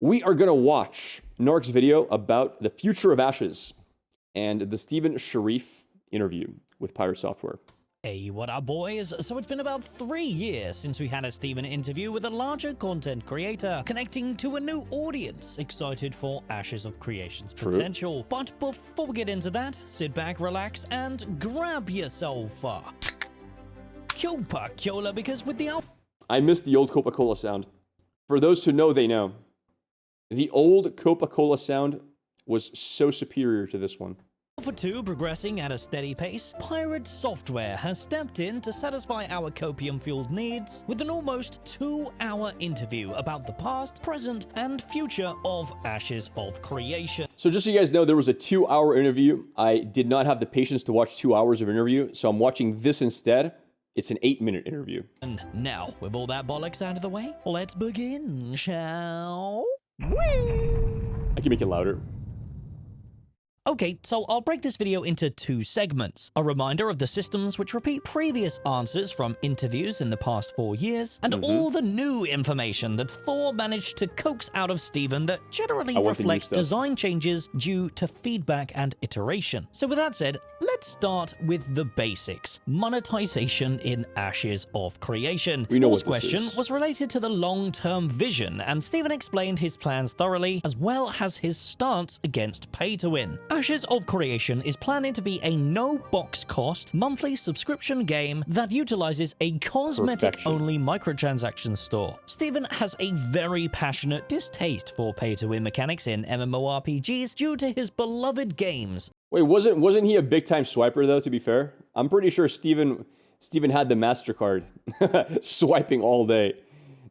We are going to watch Narc's video about the future of Ashes and the Steven Sharif interview with Pirate Software. Hey, what up, boys? So it's been about 3 years since we had a Steven interview with a larger content creator, connecting to a new audience, excited for Ashes of Creation's potential. But before we get into that, sit back, relax, and grab yourself a Coca-Cola, because with the I miss the old Coca-Cola sound. For those who know, they know. The old Coca-Cola sound was so superior to this one. Alpha 2 progressing at a steady pace, Pirate Software has stepped in to satisfy our copium-fueled needs with an almost 2-hour interview about the past, present, and future of Ashes of Creation. So just so you guys know, there was a 2-hour interview. I did not have the patience to watch 2 hours of interview, so I'm watching this instead. It's an 8-minute interview. And now, with all that bollocks out of the way, let's begin, shall we? I can make it louder. Okay, so I'll break this video into 2 segments. A reminder of the systems which repeat previous answers from interviews in the past 4 years, and all the new information that Thor managed to coax out of Steven that generally reflects design changes due to feedback and iteration. So with that said, let's start with the basics. Monetization in Ashes of Creation. We know Thor's what this question is. was related to the long-term vision, and Steven explained his plans thoroughly, as well as his stance against pay-to-win. Ashes of Creation is planning to be a no-box cost monthly subscription game that utilizes a cosmetic-only microtransaction store. Steven has a very passionate distaste for pay-to-win mechanics in MMORPGs due to his beloved games. Wait, wasn't he a big-time swiper, though, to be fair? I'm pretty sure Steven had the MasterCard swiping all day.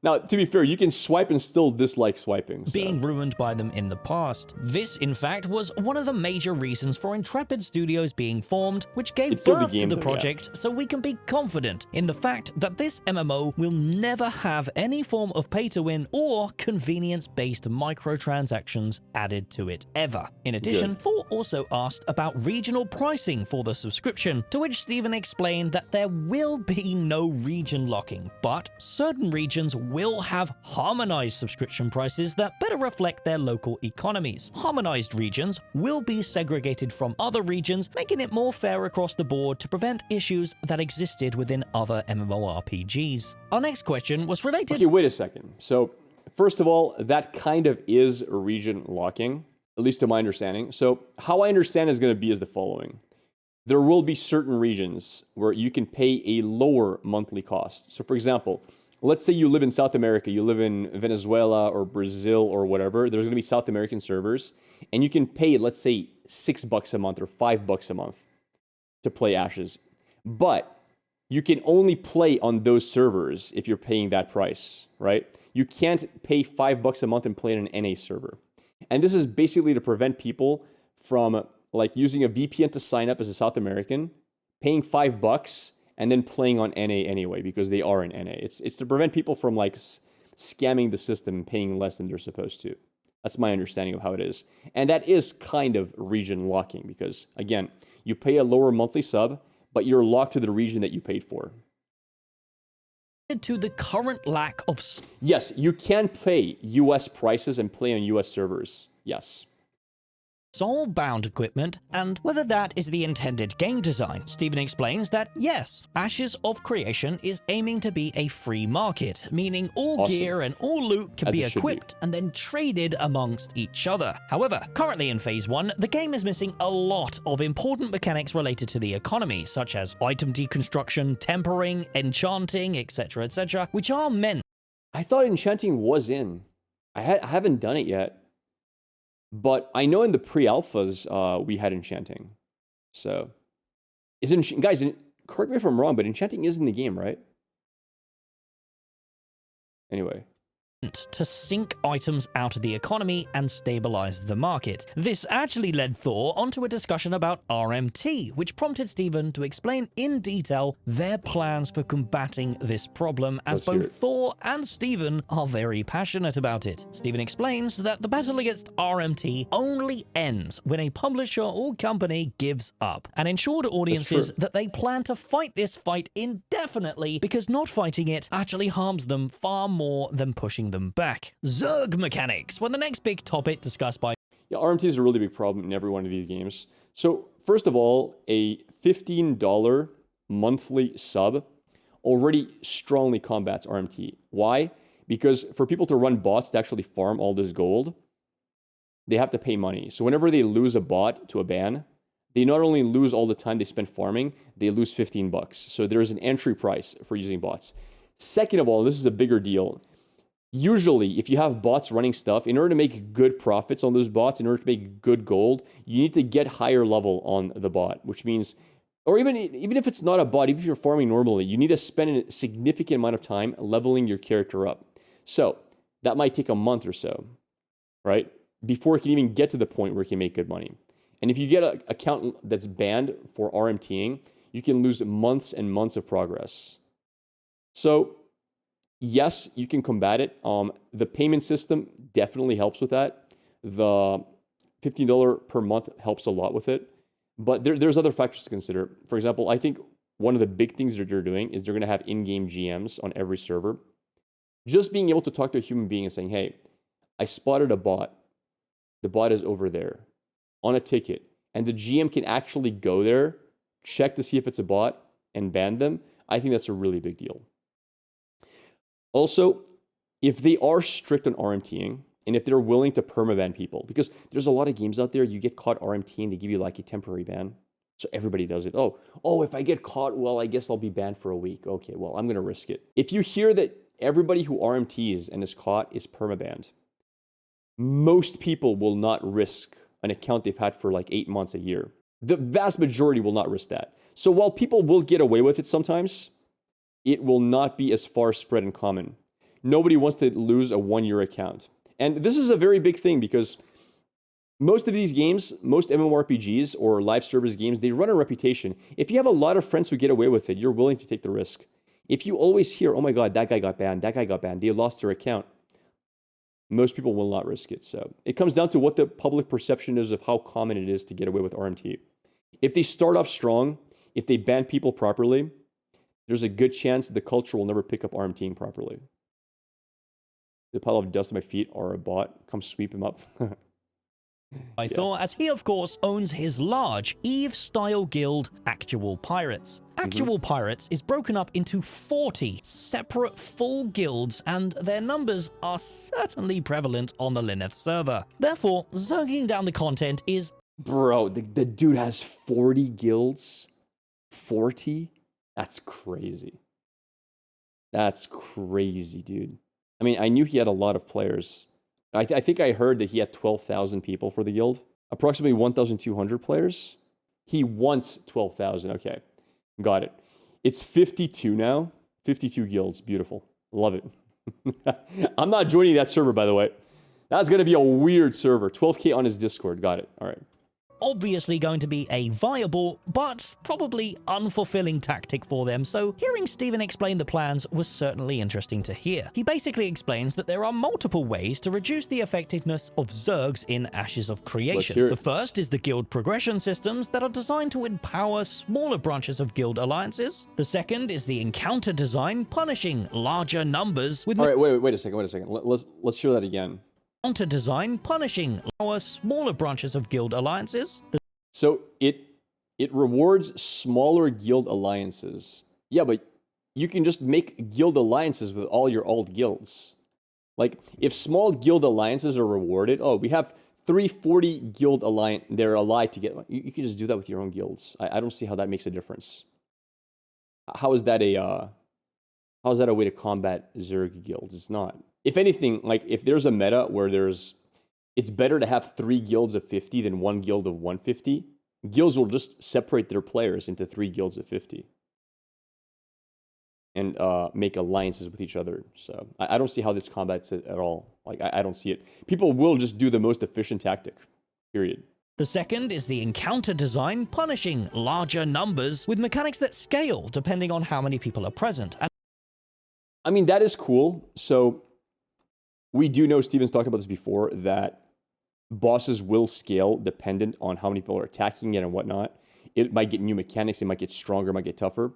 Now, to be fair, you can swipe and still dislike swiping. So. Being ruined by them in the past. This, in fact, was one of the major reasons for Intrepid Studios being formed, which gave birth to the project, so we can be confident in the fact that this MMO will never have any form of pay-to-win or convenience-based microtransactions added to it ever. In addition, Thor also asked about regional pricing for the subscription, to which Steven explained that there will be no region locking, but certain regions will have harmonized subscription prices that better reflect their local economies. Harmonized regions will be segregated from other regions, making it more fair across the board to prevent issues that existed within other MMORPGs. Our next question was related... Okay, wait a second. So, first of all, that kind of is region locking, at least to my understanding. So, how I understand is going to be is the following. There will be certain regions where you can pay a lower monthly cost. So, for example, let's say you live in South America, you live in Venezuela or Brazil or whatever. There's going to be South American servers, and you can pay, let's say, $6 a month or $5 a month to play Ashes. But you can only play on those servers if you're paying that price, right? You can't pay $5 a month and play on an NA server. And this is basically to prevent people from like using a VPN to sign up as a South American, paying $5, and then playing on NA anyway, because they are in NA. It's to prevent people from like scamming the system and paying less than they're supposed to. That's my understanding of how it is. And that is kind of region locking, because again, you pay a lower monthly sub, but you're locked to the region that you paid for. To the current lack of... Yes, you can pay US prices and play on US servers. Yes. soul-bound equipment, and whether that is the intended game design. Steven explains that, yes, Ashes of Creation is aiming to be a free market, meaning all gear and all loot can be equipped and then traded amongst each other. However, currently in Phase 1, the game is missing a lot of important mechanics related to the economy, such as item deconstruction, tempering, enchanting, etc., which are meant... I thought enchanting was in. I haven't done it yet. But I know in the pre-alphas, we had enchanting. So, guys, correct me if I'm wrong, but enchanting is in the game, right? Anyway. To sink items out of the economy and stabilize the market. This actually led Thor onto a discussion about RMT, which prompted Steven to explain in detail their plans for combating this problem, as both Thor and Steven are very passionate about it. Steven explains that the battle against RMT only ends when a publisher or company gives up, and ensured audiences that they plan to fight this fight indefinitely, because not fighting it actually harms them far more than pushing them back. Zerg mechanics were the next big topic discussed by... Yeah, RMT is a really big problem in every one of these games. So first of all, a $15 monthly sub already strongly combats RMT. Why? Because for people to run bots to actually farm all this gold, they have to pay money. So whenever they lose a bot to a ban, they not only lose all the time they spend farming, they lose 15 bucks. So there's an entry price for using bots. Second of all, this is a bigger deal. Usually, if you have bots running stuff, in order to make good profits on those bots, in order to make good gold, you need to get higher level on the bot, which means, or even if it's not a bot, even if you're farming normally, you need to spend a significant amount of time leveling your character up. So that might take a month or so, right? Before it can even get to the point where it can make good money. And if you get an account that's banned for RMTing, you can lose months and months of progress. So yes, you can combat it. The payment system definitely helps with that. The $15 per month helps a lot with it. But there's other factors to consider. For example, I think one of the big things that they're doing is they're going to have in-game GMs on every server. Just being able to talk to a human being and saying, hey, I spotted a bot. The bot is over there on a ticket. And the GM can actually go there, check to see if it's a bot, and ban them. I think that's a really big deal. Also, if they are strict on RMTing, and if they're willing to permaban people, because there's a lot of games out there, you get caught RMTing, they give you like a temporary ban. So everybody does it. Oh, if I get caught, well, I guess I'll be banned for a week. Okay, well, I'm going to risk it. If you hear that everybody who RMTs and is caught is permabanned, most people will not risk an account they've had for like 8 months, a year. The vast majority will not risk that. So while people will get away with it sometimes, it will not be as far spread and common. Nobody wants to lose a 1-year account. And this is a very big thing because most of these games, most MMORPGs or live service games, they run a reputation. If you have a lot of friends who get away with it, you're willing to take the risk. If you always hear, oh my God, that guy got banned, they lost their account, most people will not risk it. So it comes down to what the public perception is of how common it is to get away with RMT. If they start off strong, if they ban people properly, there's a good chance the culture will never pick up RMTing properly. The pile of dust at my feet are a bot. Come sweep him up. I thought, as he of course owns his large Eve-style guild, Actual Pirates. Actual Pirates is broken up into 40 separate full guilds, and their numbers are certainly prevalent on the Lineth server. Therefore, zerging down the content is... Bro, the dude has 40 guilds? 40? That's crazy. That's crazy, dude. I mean, I knew he had a lot of players. I think I heard that he had 12,000 people for the guild. Approximately 1,200 players. He wants 12,000. Okay, got it. It's 52 now. 52 guilds. Beautiful. Love it. I'm not joining that server, by the way. That's going to be a weird server. 12K on his Discord. Got it. All right. Obviously going to be a viable, but probably unfulfilling tactic for them, so hearing Steven explain the plans was certainly interesting to hear. He basically explains that there are multiple ways to reduce the effectiveness of Zergs in Ashes of Creation. The first is the guild progression systems that are designed to empower smaller branches of guild alliances. The second is the encounter design punishing larger numbers with... All right, wait a second. Let's hear that again. Encounter design punishing our smaller branches of guild alliances. So it rewards smaller guild alliances. Yeah, but you can just make guild alliances with all your old guilds. Like, if small guild alliances are rewarded, oh, we have 340 guild alliance, they're allied to get... You can just do that with your own guilds. I don't see how that makes a difference. How is that a way to combat Zerg guilds? It's not. If anything, like, if there's a meta where it's better to have 3 guilds of 50 than 1 guild of 150, guilds will just separate their players into 3 guilds of 50 and make alliances with each other. So I don't see how this combats it at all. Like, I don't see it. People will just do the most efficient tactic, period. The second is the encounter design punishing larger numbers with mechanics that scale depending on how many people are present. I mean, that is cool. So we do know, Steven's talked about this before, that bosses will scale dependent on how many people are attacking it and whatnot. It might get new mechanics, it might get stronger, it might get tougher.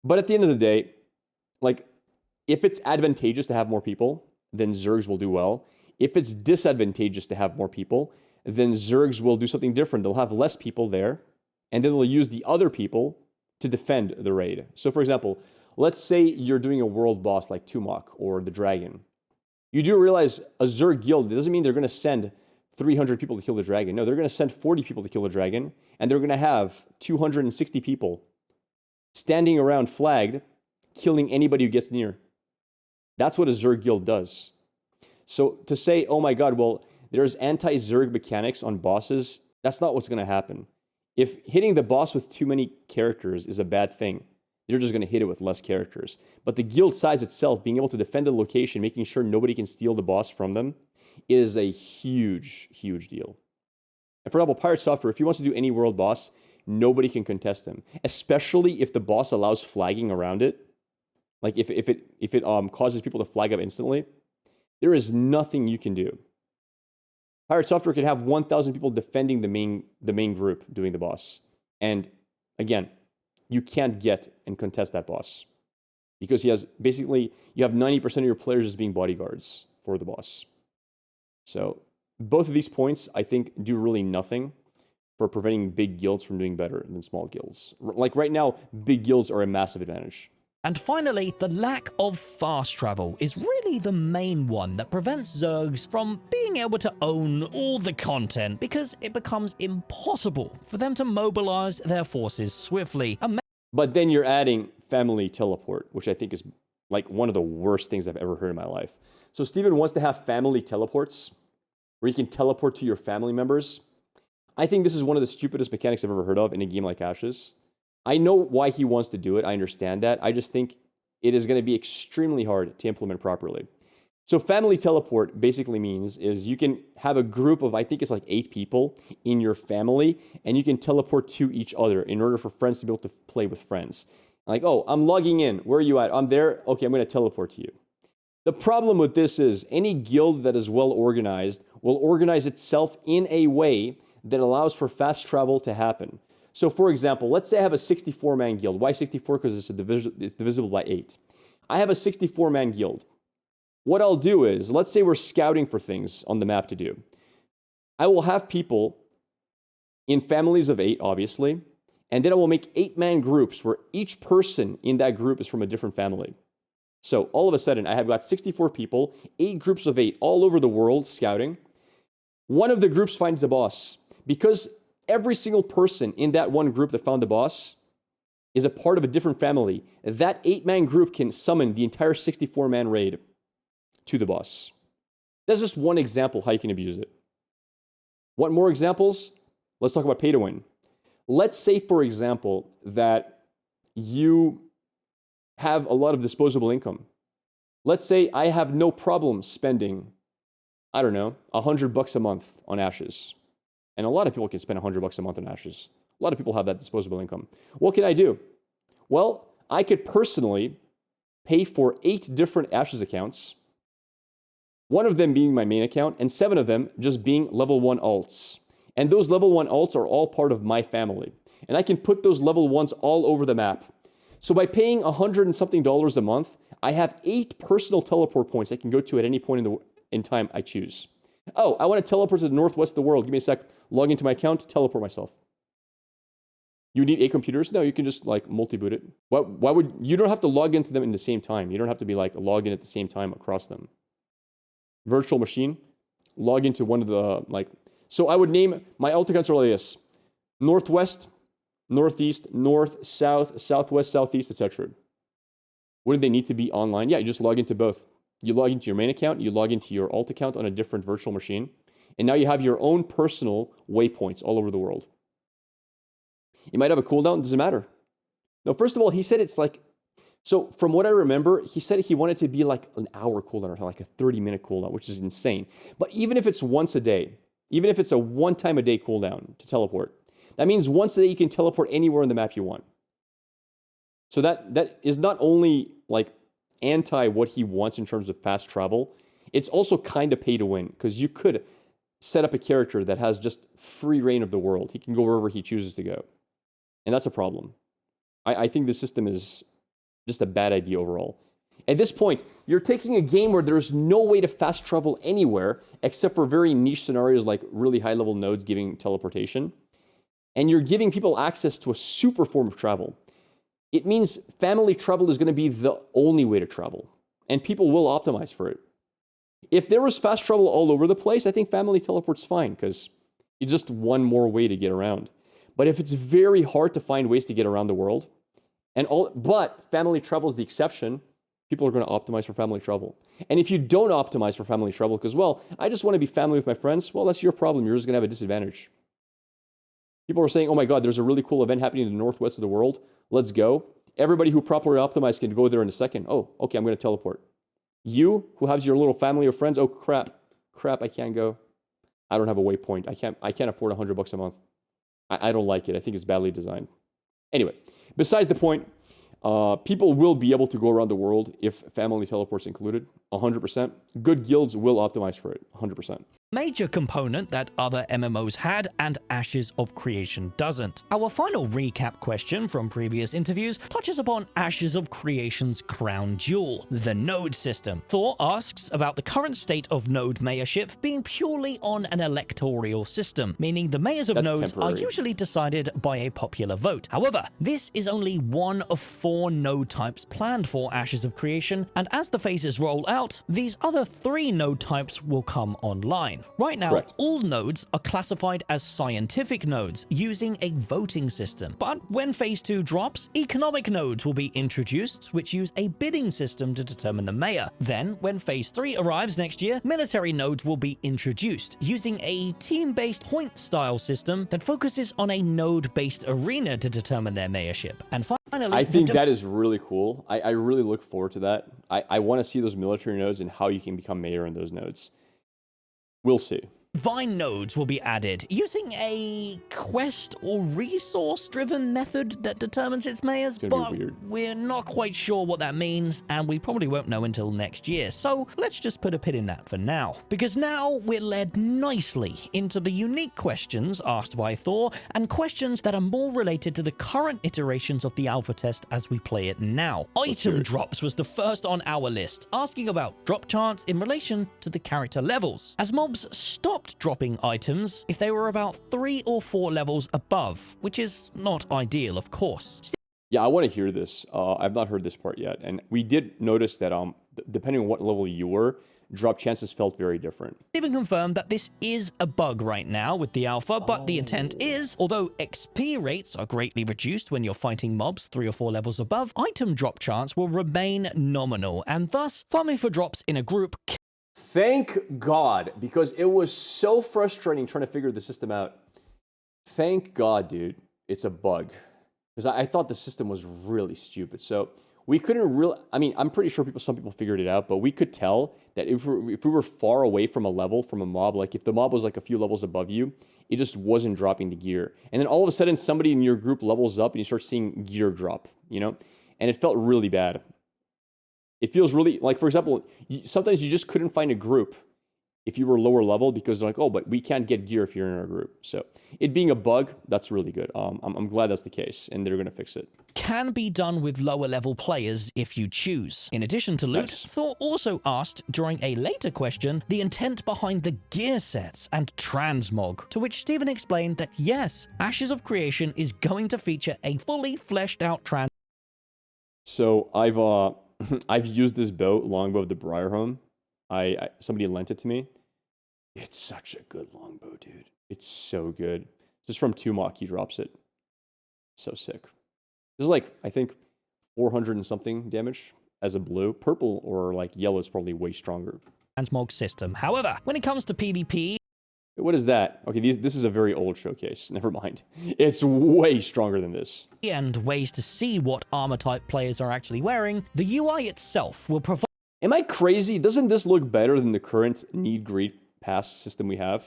But at the end of the day, like, if it's advantageous to have more people, then Zergs will do well. If it's disadvantageous to have more people, then Zergs will do something different. They'll have less people there, and then they'll use the other people to defend the raid. So for example, let's say you're doing a world boss like Tumok or the Dragon. You do realize a Zerg guild, it doesn't mean they're going to send 300 people to kill the dragon. No, they're going to send 40 people to kill the dragon, and they're going to have 260 people standing around flagged, killing anybody who gets near. That's what a Zerg guild does. So to say, oh my god, well, there's anti-Zerg mechanics on bosses, that's not what's going to happen. If hitting the boss with too many characters is a bad thing, you're just going to hit it with less characters. But the guild size itself, being able to defend the location, making sure nobody can steal the boss from them, is a huge, huge deal. And for example, Pirate Software, if he wants to do any world boss, nobody can contest him. Especially if the boss allows flagging around it. Like if it causes people to flag up instantly, there is nothing you can do. Pirate Software can have 1,000 people defending the main group doing the boss. And again, you can't get and contest that boss. Because you have 90% of your players just being bodyguards for the boss. So both of these points, I think, do really nothing for preventing big guilds from doing better than small guilds. Like right now, big guilds are a massive advantage. And finally, the lack of fast travel is really the main one that prevents Zergs from being able to own all the content, because it becomes impossible for them to mobilize their forces swiftly. But then you're adding family teleport, which I think is like one of the worst things I've ever heard in my life. So Steven wants to have family teleports, where you can teleport to your family members. I think this is one of the stupidest mechanics I've ever heard of in a game like Ashes. I know why he wants to do it. I understand that. I just think it is going to be extremely hard to implement properly. So family teleport basically means is you can have a group of, I think it's like 8 people in your family, and you can teleport to each other in order for friends to be able to play with friends. Like, oh, I'm logging in. Where are you at? I'm there. Okay, I'm going to teleport to you. The problem with this is any guild that is well organized will organize itself in a way that allows for fast travel to happen. So for example, let's say I have a 64-man guild. Why 64? Because it's divisible by 8. I have a 64-man guild. What I'll do is, let's say we're scouting for things on the map to do. I will have people in families of 8, obviously, and then I will make 8-man groups where each person in that group is from a different family. So all of a sudden, I have got 64 people, 8 groups of 8 all over the world scouting. One of the groups finds a boss. Because every single person in that one group that found the boss is a part of a different family, that 8-man group can summon the entire 64-man raid to the boss. That's just one example how you can abuse it. Want more examples? Let's talk about pay to win. Let's say, for example, that you have a lot of disposable income. Let's say I have no problem spending, I don't know, $100 a month on Ashes. And a lot of people can spend $100 a month on Ashes. A lot of people have that disposable income. What can I do? Well, I could personally pay for 8 different Ashes accounts, one of them being my main account, and 7 of them just being level 1 alts. And those level 1 alts are all part of my family. And I can put those level 1s all over the map. So by paying $100 and something a month, I have 8 personal teleport points I can go to at any point in time I choose. Oh, I want to teleport to the northwest of the world. Give me a sec. Log into my account, teleport myself. You need 8 computers? No, you can just like multi-boot it. Why would you don't have to log into them in the same time. You don't have to be like logged in at the same time across them. Virtual machine, log into one of the so I would name my alt accounts are like this: northwest, northeast, north, south, southwest, southeast, etc. Wouldn't they need to be online? Yeah, you just log into both. You log into your main account, you log into your alt account on a different virtual machine, and now you have your own personal waypoints all over the world. You might have a cooldown, doesn't matter. No, first of all, he said it's like, so from what I remember, he said he wanted it to be like an hour cooldown or like a 30-minute cooldown, which is insane. But even if it's once a day, even if it's a 1 time a day cooldown to teleport, that means once a day you can teleport anywhere on the map you want. So that is not only like anti what he wants in terms of fast travel, it's also kind of pay to win, because you could set up a character that has just free reign of the world. He can go wherever he chooses to go. And that's a problem. I think the system is just a bad idea overall. At this point, you're taking a game where there's no way to fast travel anywhere except for very niche scenarios like really high-level nodes giving teleportation, and you're giving people access to a super form of travel. It means family travel is going to be the only way to travel, and people will optimize for it. If there was fast travel all over the place, I think family teleport's fine because it's just one more way to get around. But if it's very hard to find ways to get around the world, but family travel is the exception, people are going to optimize for family travel. And if you don't optimize for family travel because, well, I just want to be family with my friends, well, that's your problem. You're just going to have a disadvantage. People are saying, oh my God, there's a really cool event happening in the northwest of the world. Let's go. Everybody who properly optimized can go there in a second. Oh, okay, I'm going to teleport. You, who has your little family or friends, oh crap, I can't go. I don't have a waypoint. I can't afford $100 a month. I don't like it. I think it's badly designed. Anyway, besides the point, people will be able to go around the world if family teleport's included, 100%. Good guilds will optimize for it, 100%. Major component that other MMOs had and Ashes of Creation doesn't. Our final recap question from previous interviews touches upon Ashes of Creation's crown jewel, the node system. Thor asks about the current state of node mayorship being purely on an electoral system, meaning the mayors of nodes are usually decided by a popular vote. However, this is only one of 4 node types planned for Ashes of Creation, and as the phases roll out, these other 3 node types will come online. Right now, Correct. All nodes are classified as scientific nodes using a voting system. But when Phase 2 drops, economic nodes will be introduced, which use a bidding system to determine the mayor. Then, when Phase 3 arrives next year, military nodes will be introduced, using a team-based point-style system that focuses on a node-based arena to determine their mayorship. And finally, I think that is really cool. I really look forward to that. I want to see those military nodes and how you can become mayor in those nodes. We'll see. Vine nodes will be added using a quest or resource-driven method that determines its mayors, but we're not quite sure what that means, and we probably won't know until next year, so let's just put a pin in that for now. Because now we're led nicely into the unique questions asked by Thor, and questions that are more related to the current iterations of the alpha test as we play it now. Item drops was the first on our list, asking about drop chance in relation to the character levels, as mobs stopped dropping items if they were about 3 or 4 levels above, which is not ideal, of course. Yeah, I want to hear this. I've not heard this part yet, and we did notice that depending on what level you were, drop chances felt very different. Even confirmed that this is a bug right now with the alpha, but the intent is, although XP rates are greatly reduced when you're fighting mobs 3 or 4 levels above, item drop chance will remain nominal, and thus farming for drops in a group. Thank God, because it was so frustrating trying to figure the system out. Thank God, dude, it's a bug. Because I thought the system was really stupid. So we couldn't really, I mean, I'm pretty sure some people figured it out, but we could tell that if we were far away from a level, from a mob, like if the mob was like a few levels above you, it just wasn't dropping the gear. And then all of a sudden, somebody in your group levels up and you start seeing gear drop, you know? And it felt really bad. It feels really, like, for example, sometimes you just couldn't find a group if you were lower level because they're like, oh, but we can't get gear if you're in our group. So it being a bug, that's really good. I'm glad that's the case, and they're going to fix it. Can be done with lower level players if you choose. In addition to loot, Thor also asked during a later question the intent behind the gear sets and transmog, to which Steven explained that yes, Ashes of Creation is going to feature a fully fleshed out transmog. So I've used this bow, longbow of the Briarhome. Somebody lent it to me. It's such a good longbow, dude. It's so good. Just from 2 mock, he drops it. So sick. This is like, I think, 400 and something damage as a blue. Purple or like yellow is probably way stronger. Transmog system. However, when it comes to PvP, what is that? Okay, this is a very old showcase. Never mind. It's way stronger than this. And ways to see what armor type players are actually wearing, the UI itself will provide. Am I crazy? Doesn't this look better than the current need greed pass system we have?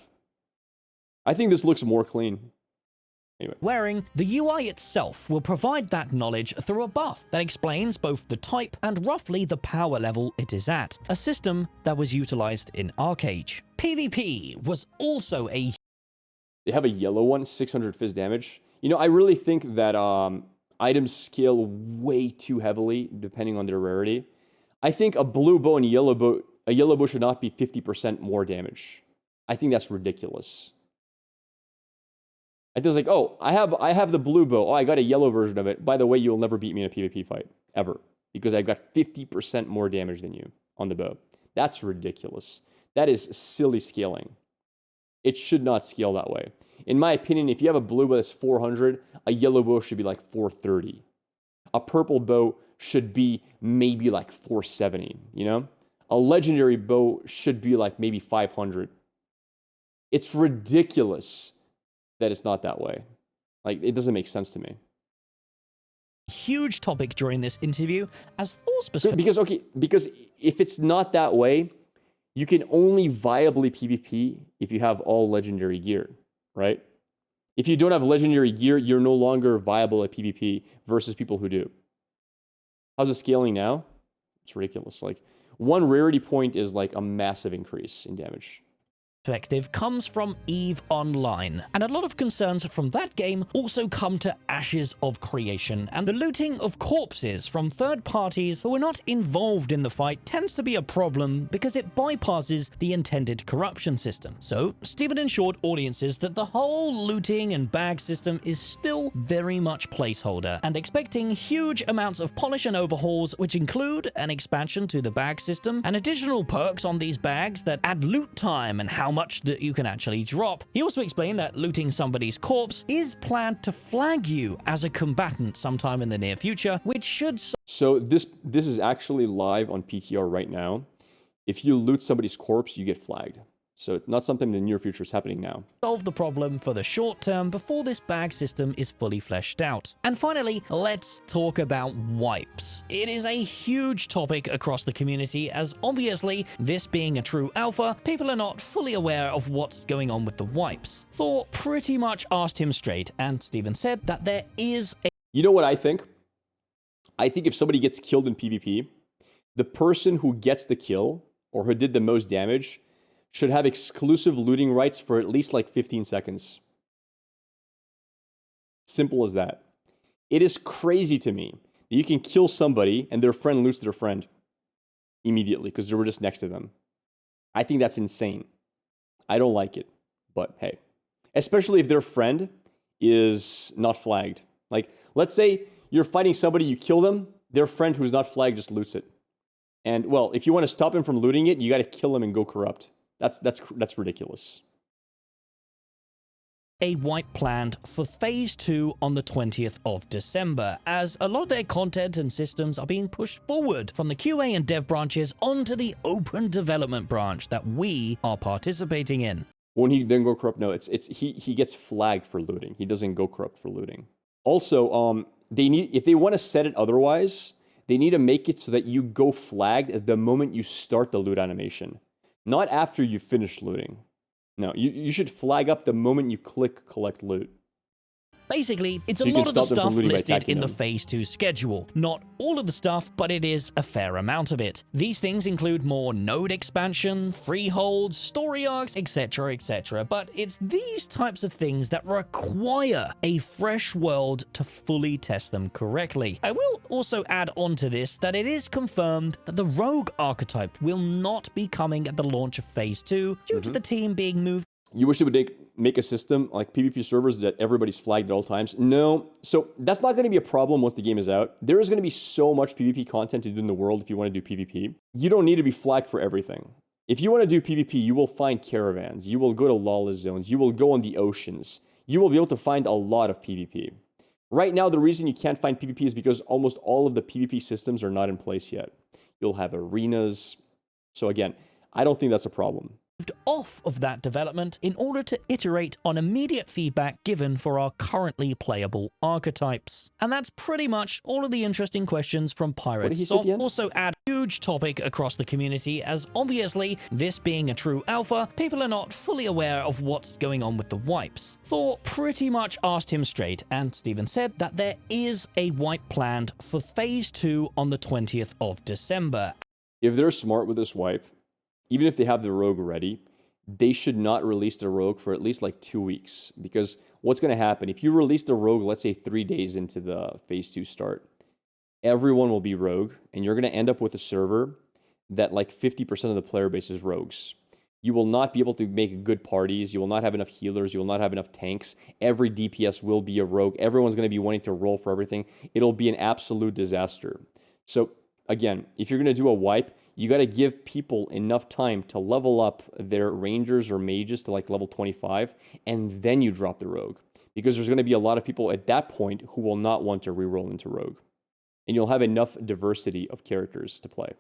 I think this looks more clean. Anyway. The UI itself will provide that knowledge through a buff that explains both the type and roughly the power level it is at, a system that was utilized in Arcage. PvP was also a... They have a yellow one, 600 fizz damage. You know, I really think that items scale way too heavily depending on their rarity. I think a blue bow and a yellow bow should not be 50% more damage. I think that's ridiculous. It does like, oh, I have the blue bow. Oh, I got a yellow version of it. By the way, you'll never beat me in a PvP fight, ever. Because I've got 50% more damage than you on the bow. That's ridiculous. That is silly scaling. It should not scale that way. In my opinion, if you have a blue bow that's 400, a yellow bow should be like 430. A purple bow should be maybe like 470, you know? A legendary bow should be like maybe 500. It's ridiculous that it's not that way. Like, it doesn't make sense to me. Huge topic during this interview as Thor's perspective. Because if it's not that way, you can only viably PvP if you have all legendary gear, right? If you don't have legendary gear, you're no longer viable at PvP versus people who do. How's it scaling now? It's ridiculous. Like, one rarity point is like a massive increase in damage. Perspective comes from EVE Online, and a lot of concerns from that game also come to Ashes of Creation, and the looting of corpses from third parties who are not involved in the fight tends to be a problem because it bypasses the intended corruption system. So, Steven ensured audiences that the whole looting and bag system is still very much placeholder, and expecting huge amounts of polish and overhauls, which include an expansion to the bag system, and additional perks on these bags that add loot time and how much that you can actually drop. He also explained that looting somebody's corpse is planned to flag you as a combatant sometime in the near future, which should... So this is actually live on PTR right now. If you loot somebody's corpse, you get flagged. So not something in the near future, is happening now. Solve the problem for the short term before this bag system is fully fleshed out. And finally, let's talk about wipes. It is a huge topic across the community, as obviously, this being a true alpha, people are not fully aware of what's going on with the wipes. Thor pretty much asked him straight, and Steven said that there is a... You know what I think? I think if somebody gets killed in PvP, the person who gets the kill, or who did the most damage, should have exclusive looting rights for at least like 15 seconds. Simple as that. It is crazy to me that you can kill somebody and their friend loots their friend immediately because they were just next to them. I think that's insane. I don't like it, but hey. Especially if their friend is not flagged. Like, let's say you're fighting somebody, you kill them, their friend who's not flagged just loots it. And, well, if you want to stop him from looting it, you got to kill him and go corrupt. That's ridiculous. A wipe planned for Phase 2 on the 20th of December, as a lot of their content and systems are being pushed forward from the QA and dev branches onto the open development branch that we are participating in. When he then go corrupt, no, he gets flagged for looting. He doesn't go corrupt for looting. Also, if they want to set it otherwise, they need to make it so that you go flagged at the moment you start the loot animation. Not after you finish looting. No, you should flag up the moment you click collect loot. Basically, it's a lot of the stuff listed in the Phase 2 schedule. Not all of the stuff, but it is a fair amount of it. These things include more node expansion, freeholds, story arcs, etc, etc. But it's these types of things that require a fresh world to fully test them correctly. I will also add on to this that it is confirmed that the rogue archetype will not be coming at the launch of Phase 2 due to the team being moved. You wish it would make a system like PvP servers that everybody's flagged at all times? No. So that's not going to be a problem once the game is out. There is going to be so much PvP content to do in the world if you want to do PvP. You don't need to be flagged for everything. If you want to do PvP, you will find caravans. You will go to lawless zones. You will go on the oceans. You will be able to find a lot of PvP. Right now, the reason you can't find PvP is because almost all of the PvP systems are not in place yet. You'll have arenas. So again, I don't think that's a problem. Off of that development in order to iterate on immediate feedback given for our currently playable archetypes. And that's pretty much all of the interesting questions from PirateSoftware. Also add huge topic across the community, as obviously this being a true alpha, people are not fully aware of what's going on with the wipes. Thor pretty much asked him straight, and Steven said that there is a wipe planned for Phase 2 on the 20th of December. If they're smart with this wipe, even if they have the rogue ready, they should not release the rogue for at least like 2 weeks. Because what's going to happen, if you release the rogue, let's say 3 days into the Phase 2 start, everyone will be rogue, and you're going to end up with a server that like 50% of the player base is rogues. You will not be able to make good parties. You will not have enough healers. You will not have enough tanks. Every DPS will be a rogue. Everyone's going to be wanting to roll for everything. It'll be an absolute disaster. So again, if you're going to do a wipe, you got to give people enough time to level up their rangers or mages to like level 25, and then you drop the rogue. Because there's going to be a lot of people at that point who will not want to reroll into rogue. And you'll have enough diversity of characters to play.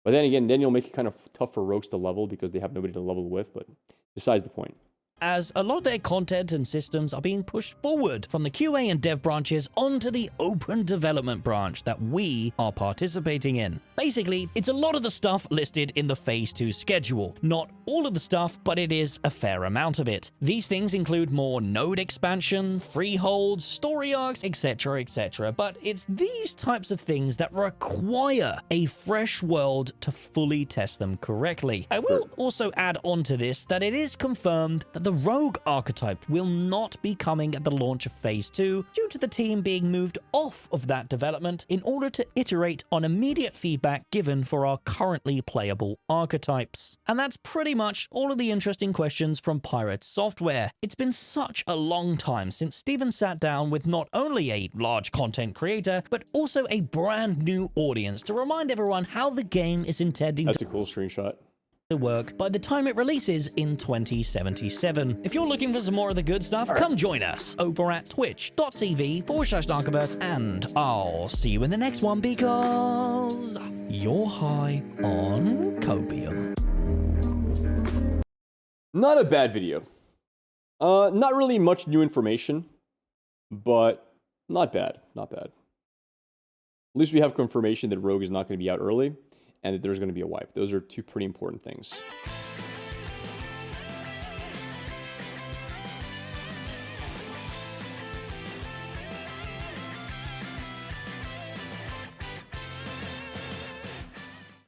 But then again, then you'll make it kind of tough for rogues to level because they have nobody to level with, but besides the point. As a lot of their content and systems are being pushed forward from the QA and dev branches onto the open development branch that we are participating in. Basically, it's a lot of the stuff listed in the Phase 2 schedule. Not all of the stuff, but it is a fair amount of it. These things include more node expansion, freeholds, story arcs, etc, etc. But it's these types of things that require a fresh world to fully test them correctly. I will also add on to this that it is confirmed that the rogue archetype will not be coming at the launch of Phase 2 due to the team being moved off of that development in order to iterate on immediate feedback given for our currently playable archetypes. And that's pretty much all of the interesting questions from Pirate Software. It's been such a long time since Steven sat down with not only a large content creator, but also a brand new audience to remind everyone how the game is intending That's a cool screenshot. to work by the time it releases in 2077. If you're looking for some more of the good stuff, come join us over at twitch.tv/Darkiverse, and I'll see you in the next one because you're high on copium. Not a bad video. Not really much new information, but not bad, not bad. At least we have confirmation that Rogue is not going to be out early, and that there's going to be a wipe. Those are two pretty important things.